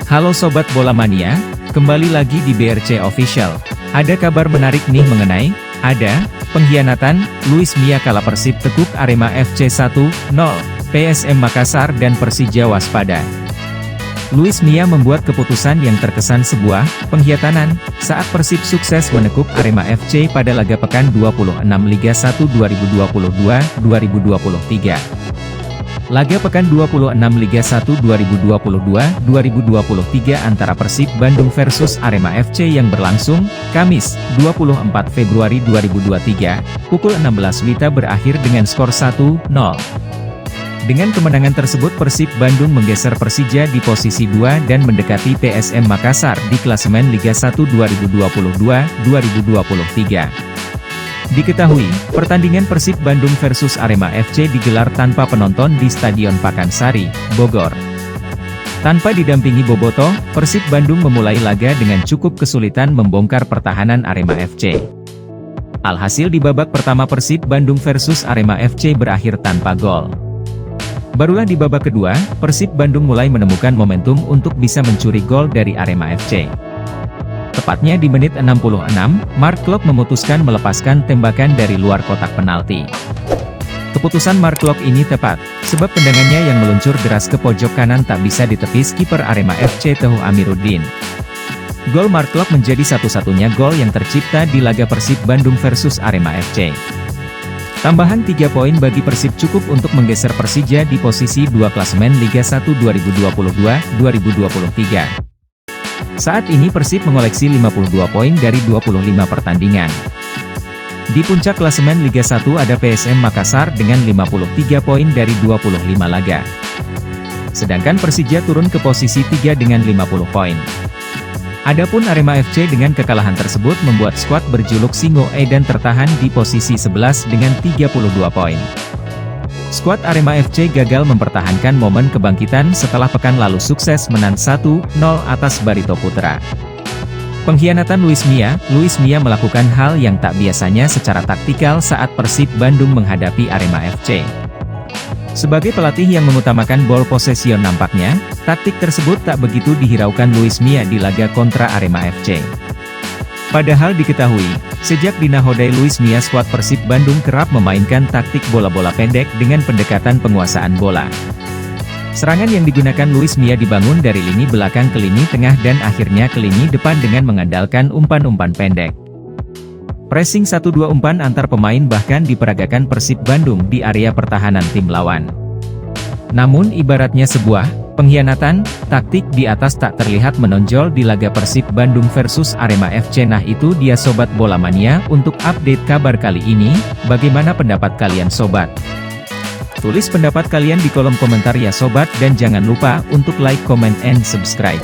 Halo Sobat Bola Mania, kembali lagi di BRC Official. Ada kabar menarik nih mengenai, pengkhianatan, Luis Mia kala Persib tekuk Arema FC 1-0, PSM Makassar dan Persija waspada. Luis Mia membuat keputusan yang terkesan sebuah pengkhianatan, saat Persib sukses menekuk Arema FC pada laga pekan 26 Liga 1 2022-2023. Laga pekan 26 Liga 1 2022-2023 antara Persib Bandung versus Arema FC yang berlangsung, Kamis, 24 Februari 2023, pukul 16 WITA berakhir dengan skor 1-0. Dengan kemenangan tersebut Persib Bandung menggeser Persija di posisi 2 dan mendekati PSM Makassar di klasemen Liga 1 2022-2023. Diketahui, pertandingan Persib Bandung versus Arema FC digelar tanpa penonton di Stadion Pakansari, Bogor. Tanpa didampingi Bobotoh, Persib Bandung memulai laga dengan cukup kesulitan membongkar pertahanan Arema FC. Alhasil di babak pertama Persib Bandung versus Arema FC berakhir tanpa gol. Barulah di babak kedua, Persib Bandung mulai menemukan momentum untuk bisa mencuri gol dari Arema FC. Tepatnya di menit 66, Mark Klok memutuskan melepaskan tembakan dari luar kotak penalti. Keputusan Mark Klok ini tepat, sebab tendangannya yang meluncur deras ke pojok kanan tak bisa ditepis kiper Arema FC Teguh Amiruddin. Gol Mark Klok menjadi satu-satunya gol yang tercipta di laga Persib Bandung versus Arema FC. Tambahan 3 poin bagi Persib cukup untuk menggeser Persija di posisi 2 klasemen Liga 1 2022-2023. Saat ini Persib mengoleksi 52 poin dari 25 pertandingan. Di puncak klasemen Liga 1 ada PSM Makassar dengan 53 poin dari 25 laga. Sedangkan Persija turun ke posisi 3 dengan 50 poin. Adapun Arema FC dengan kekalahan tersebut membuat skuad berjuluk Singo Edan tertahan di posisi 11 dengan 32 poin. Skuad Arema FC gagal mempertahankan momen kebangkitan setelah pekan lalu sukses menang 1-0 atas Barito Putra. Pengkhianatan Luis Mia melakukan hal yang tak biasanya secara taktikal saat Persib Bandung menghadapi Arema FC. Sebagai pelatih yang mengutamakan ball possession nampaknya, taktik tersebut tak begitu dihiraukan Luis Mia di laga kontra Arema FC. Padahal diketahui, sejak dinahodai Luis Mia skuad Persib Bandung kerap memainkan taktik bola-bola pendek dengan pendekatan penguasaan bola. Serangan yang digunakan Luis Mia dibangun dari lini belakang ke lini tengah dan akhirnya ke lini depan dengan mengandalkan umpan-umpan pendek. Pressing 1-2 umpan antar pemain bahkan diperagakan Persib Bandung di area pertahanan tim lawan. Namun ibaratnya sebuah pengkhianatan, taktik di atas tak terlihat menonjol di laga Persib Bandung versus Arema FC. Nah itu dia Sobat Bola Mania untuk update kabar kali ini, bagaimana pendapat kalian Sobat? Tulis pendapat kalian di kolom komentar ya Sobat dan jangan lupa untuk like, comment, and subscribe.